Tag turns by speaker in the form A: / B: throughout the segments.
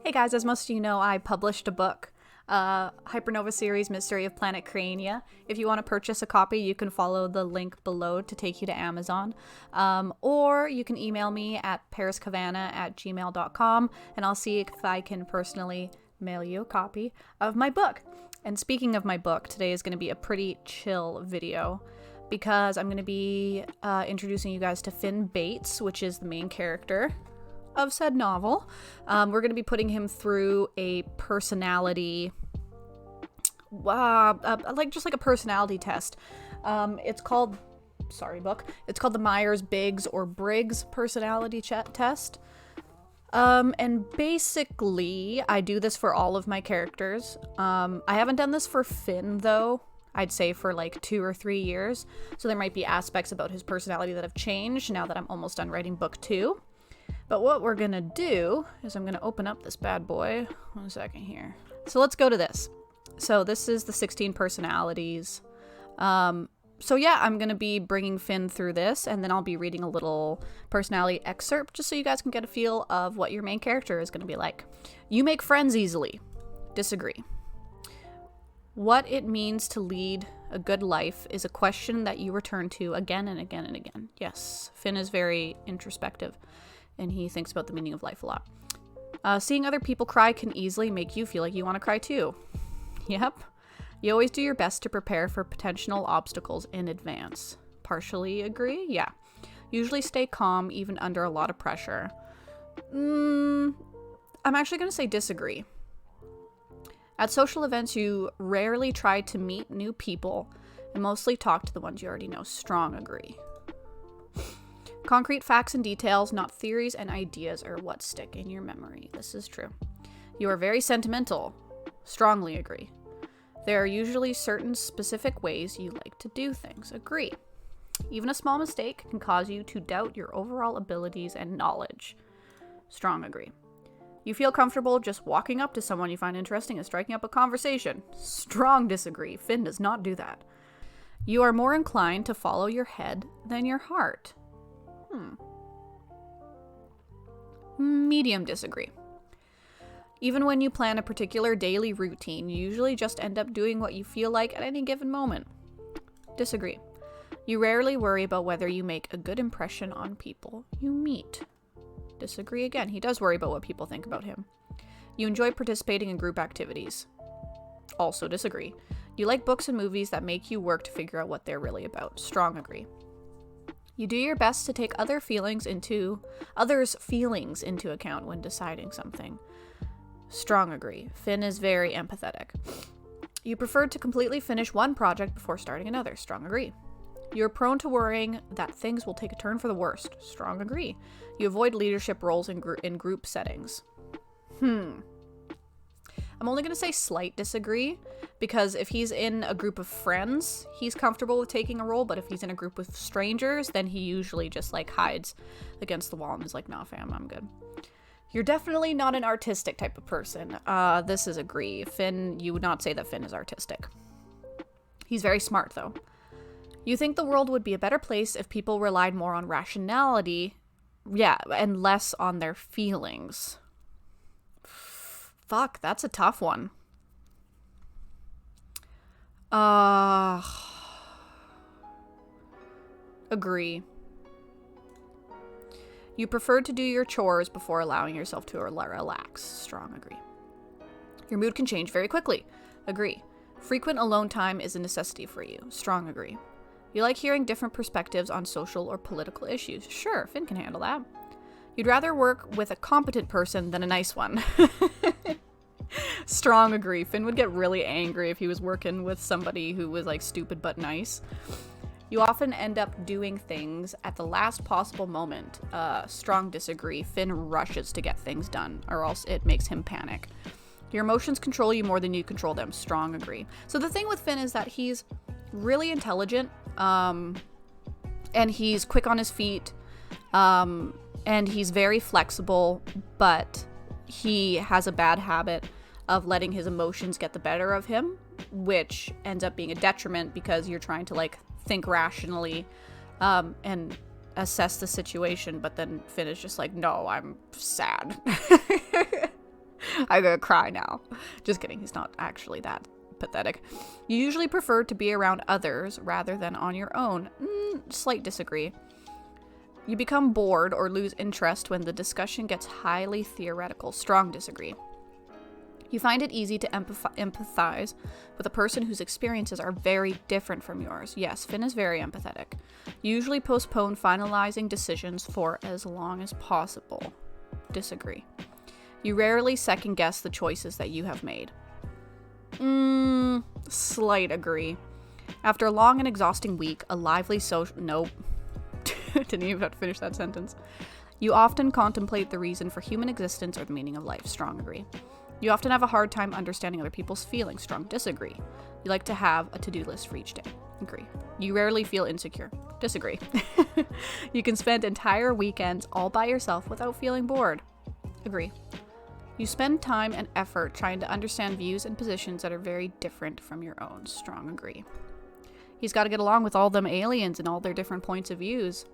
A: Hey guys, as most of you know, I published a book, Hypernova Series, Mystery of Planet Creyenia. If you want to purchase a copy, you can follow the link below to take you to Amazon. Or you can email me at paperbacks@gmail.com and I'll see if I can personally mail you a copy of my book. And speaking of my book, today is going to be a pretty chill video because I'm going to be introducing you guys to Finn Bates, which is the main character of said novel. We're going to be putting him through a personality, just like a personality test. It's called the Myers-Briggs or Briggs personality test. And basically, I do this for all of my characters. I haven't done this for Finn, though. I'd say for like 2 or 3 years. So there might be aspects about his personality that have changed now that I'm almost done writing book 2. But what we're gonna do is I'm gonna open up this bad boy. 1 second here. So let's go to this. So this is the 16 personalities. So yeah, I'm gonna be bringing Finn through this, and then I'll be reading a little personality excerpt just so you guys can get a feel of what your main character is gonna be like. You make friends easily. Disagree. What it means to lead a good life is a question that you return to again and again and again. Yes, Finn is very introspective, and he thinks about the meaning of life a lot. Seeing other people cry can easily make you feel like you want to cry too. Yep. You always do your best to prepare for potential obstacles in advance. Partially agree? Yeah. Usually stay calm even under a lot of pressure. I'm actually going to say disagree. At social events, you rarely try to meet new people and mostly talk to the ones you already know. Strong agree. Concrete facts and details, not theories and ideas, are what stick in your memory. This is true. You are very sentimental. Strongly agree. There are usually certain specific ways you like to do things. Agree. Even a small mistake can cause you to doubt your overall abilities and knowledge. Strong agree. You feel comfortable just walking up to someone you find interesting and striking up a conversation. Strong disagree. Finn does not do that. You are more inclined to follow your head than your heart. Medium disagree. Even when you plan a particular daily routine, you usually just end up doing what you feel like at any given moment. Disagree. You rarely worry about whether you make a good impression on people you meet. Disagree again. He does worry about what people think about him. You enjoy participating in group activities. Also disagree. You like books and movies that make you work to figure out what they're really about. Strong agree. You do your best to take others' feelings into account when deciding something. Strong agree. Finn is very empathetic. You prefer to completely finish one project before starting another. Strong agree. You're prone to worrying that things will take a turn for the worst. Strong agree. You avoid leadership roles in group settings. I'm only going to say slight disagree, because if he's in a group of friends, he's comfortable with taking a role, but if he's in a group with strangers, then he usually just like hides against the wall and is like, nah fam, I'm good. You're definitely not an artistic type of person. This is agree. Finn, you would not say that Finn is artistic. He's very smart though. You think the world would be a better place if people relied more on rationality, and less on their feelings. Fuck, that's a tough one. Agree. You prefer to do your chores before allowing yourself to relax. Strong agree. Your mood can change very quickly. Agree. Frequent alone time is a necessity for you. Strong agree. You like hearing different perspectives on social or political issues. Sure, Finn can handle that. You'd rather work with a competent person than a nice one. Strong agree. Finn would get really angry if he was working with somebody who was like stupid but nice. You often end up doing things at the last possible moment. Strong disagree. Finn rushes to get things done, or else it makes him panic. Your emotions control you more than you control them. Strong agree. So the thing with Finn is that he's really intelligent, and he's quick on his feet, and he's very flexible, but he has a bad habit of letting his emotions get the better of him, which ends up being a detriment because you're trying to like think rationally and assess the situation, but then Finn is just like, no, I'm sad. I'm gonna cry now. Just kidding, he's not actually that pathetic. You usually prefer to be around others rather than on your own. Slight disagree. You become bored or lose interest when the discussion gets highly theoretical. Strong disagree. You find it easy to empathize with a person whose experiences are very different from yours. Yes, Finn is very empathetic. You usually postpone finalizing decisions for as long as possible. Disagree. You rarely second guess the choices that you have made. Slight agree. After a long and exhausting week, a lively social... Nope. Didn't even have to finish that sentence. You often contemplate the reason for human existence or the meaning of life. Strong agree. You often have a hard time understanding other people's feelings. Strong disagree. You like to have a to-do list for each day. Agree. You rarely feel insecure. Disagree. You can spend entire weekends all by yourself without feeling bored. Agree. You spend time and effort trying to understand views and positions that are very different from your own. Strong agree. He's got to get along with all them aliens and all their different points of views.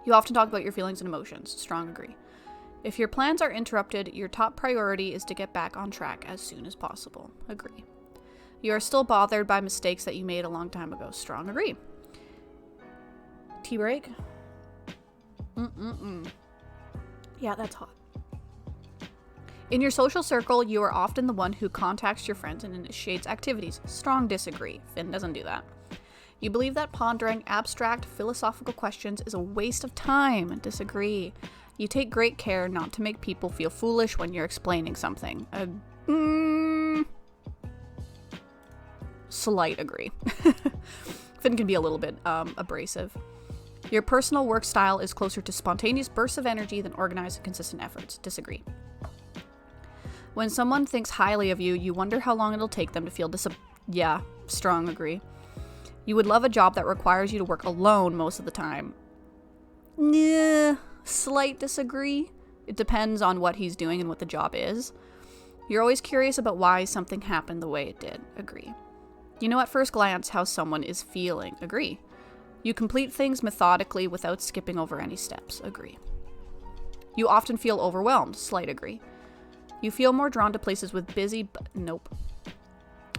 A: You often talk about your feelings and emotions. Strong agree. If your plans are interrupted, your top priority is to get back on track as soon as possible. Agree. You are still bothered by mistakes that you made a long time ago. Strong agree. Tea break? Yeah, that's hot. In your social circle, you are often the one who contacts your friends and initiates activities. Strong disagree. Finn doesn't do that. You believe that pondering abstract philosophical questions is a waste of time. Disagree. You take great care not to make people feel foolish when you're explaining something. Slight agree. Finn can be a little bit abrasive. Your personal work style is closer to spontaneous bursts of energy than organized and consistent efforts. Disagree. When someone thinks highly of you, you wonder how long it'll take them to feel Yeah, strong agree. You would love a job that requires you to work alone most of the time. Nah, slight disagree. It depends on what he's doing and what the job is. You're always curious about why something happened the way it did. Agree. You know at first glance how someone is feeling. Agree. You complete things methodically without skipping over any steps. Agree. You often feel overwhelmed. Slight agree. You feel more drawn to places with busy, nope.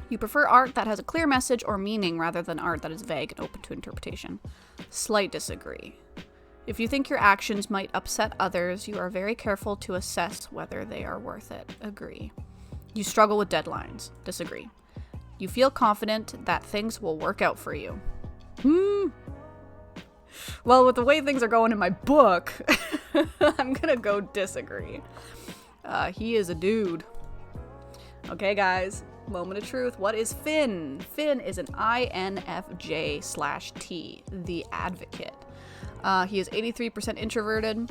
A: You prefer art that has a clear message or meaning rather than art that is vague and open to interpretation. Slight disagree. If you think your actions might upset others, you are very careful to assess whether they are worth it. Agree. You struggle with deadlines. Disagree. You feel confident that things will work out for you. Well, with the way things are going in my book, I'm gonna go disagree. He is a dude. Okay, guys. Moment of truth. What is Finn? Finn is an INFJ/T, the advocate. He is 83% introverted.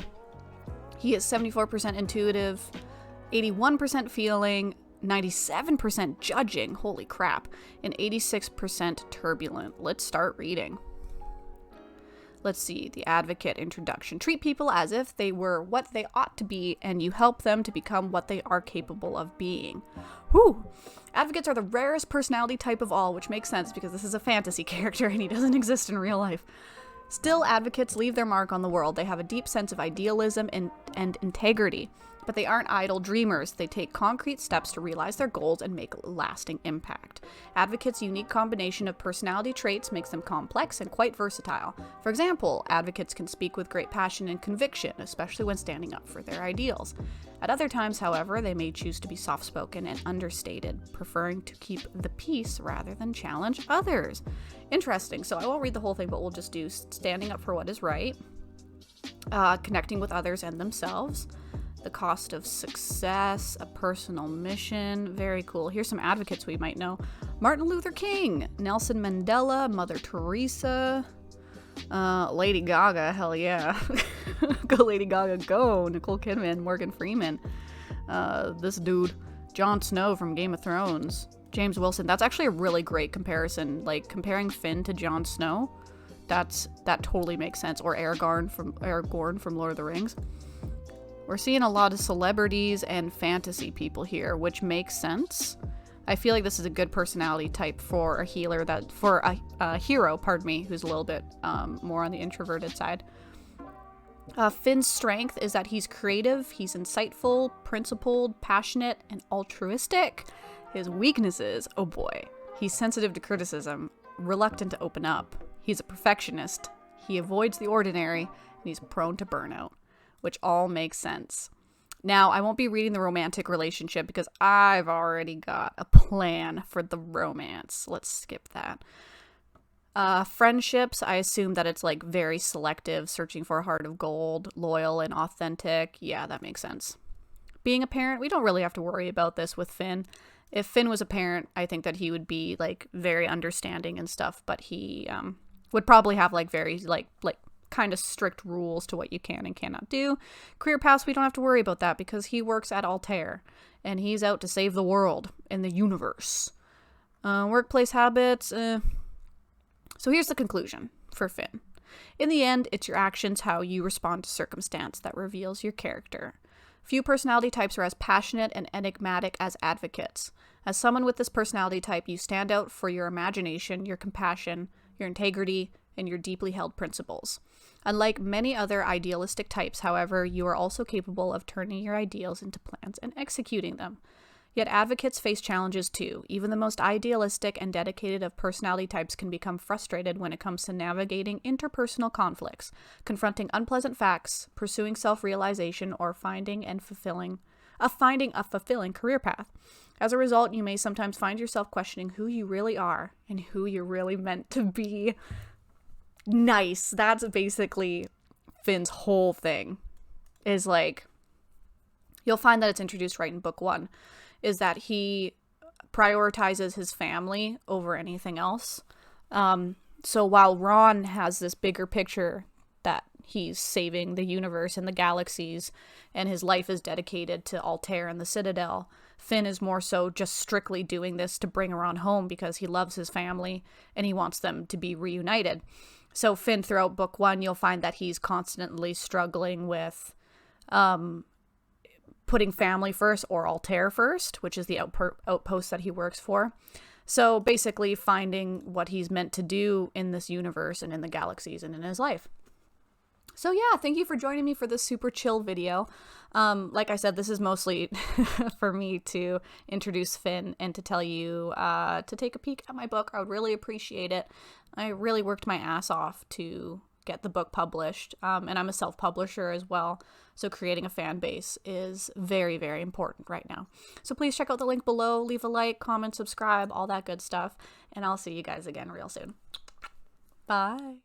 A: He is 74% intuitive, 81% feeling, 97% judging, holy crap, and 86% turbulent. Let's start reading. Let's see, the advocate introduction. Treat people as if they were what they ought to be, and you help them to become what they are capable of being. Whew! Advocates are the rarest personality type of all, which makes sense because this is a fantasy character and he doesn't exist in real life. Still, advocates leave their mark on the world. They have a deep sense of idealism and integrity, but they aren't idle dreamers. They take concrete steps to realize their goals and make a lasting impact. Advocates' unique combination of personality traits makes them complex and quite versatile. For example, advocates can speak with great passion and conviction, especially when standing up for their ideals. At other times, however, they may choose to be soft-spoken and understated, preferring to keep the peace rather than challenge others. Interesting. So I won't read the whole thing, but we'll just do standing up for what is right, connecting with others and themselves, the cost of success, a personal mission. Very cool. Here's some advocates we might know. Martin Luther King, Nelson Mandela, Mother Teresa, Lady Gaga, hell yeah. Go Lady Gaga, go. Nicole Kidman, Morgan Freeman, this dude, Jon Snow from Game of Thrones, James Wilson. That's actually a really great comparison. Like, comparing Finn to Jon Snow, that totally makes sense. Or Aragorn from Lord of the Rings. We're seeing a lot of celebrities and fantasy people here, which makes sense. I feel like this is a good personality type for a hero, who's a little bit more on the introverted side. Finn's strength is that he's creative, he's insightful, principled, passionate, and altruistic. His weaknesses, oh boy, he's sensitive to criticism, reluctant to open up, he's a perfectionist, he avoids the ordinary, and he's prone to burnout, which all makes sense. Now, I won't be reading the romantic relationship because I've already got a plan for the romance. Let's skip that. Friendships, I assume that it's like very selective, searching for a heart of gold, loyal and authentic. Yeah, that makes sense. Being a parent, we don't really have to worry about this with Finn. If Finn was a parent, I think that he would be like very understanding and stuff, but he would probably have like very like kind of strict rules to what you can and cannot do. Career paths, we don't have to worry about that because he works at Altair and he's out to save the world and the universe. Workplace habits, So here's the conclusion for Finn. In the end, it's your actions, how you respond to circumstance, that reveals your character. Few personality types are as passionate and enigmatic as advocates. As someone with this personality type, you stand out for your imagination, your compassion, your integrity, and your deeply held principles. Unlike many other idealistic types, however, you are also capable of turning your ideals into plans and executing them. Yet advocates face challenges too. Even the most idealistic and dedicated of personality types can become frustrated when it comes to navigating interpersonal conflicts, confronting unpleasant facts, pursuing self-realization, or finding a fulfilling career path. As a result, you may sometimes find yourself questioning who you really are and who you're really meant to be. Nice. That's basically Finn's whole thing. Is like, you'll find that it's introduced right in book 1. Is that he prioritizes his family over anything else. So while Ron has this bigger picture that he's saving the universe and the galaxies, and his life is dedicated to Altair and the Citadel, Finn is more so just strictly doing this to bring Ron home because he loves his family and he wants them to be reunited. So Finn, throughout book 1, you'll find that he's constantly struggling with putting family first or Altair first, which is the outpost that he works for. So basically finding what he's meant to do in this universe and in the galaxies and in his life. So yeah, thank you for joining me for this super chill video. Like I said, this is mostly for me to introduce Finn and to tell you to take a peek at my book. I would really appreciate it. I really worked my ass off to get the book published, and I'm a self-publisher as well, so creating a fan base is very, very important right now. So please check out the link below, leave a like, comment, subscribe, all that good stuff, and I'll see you guys again real soon. Bye!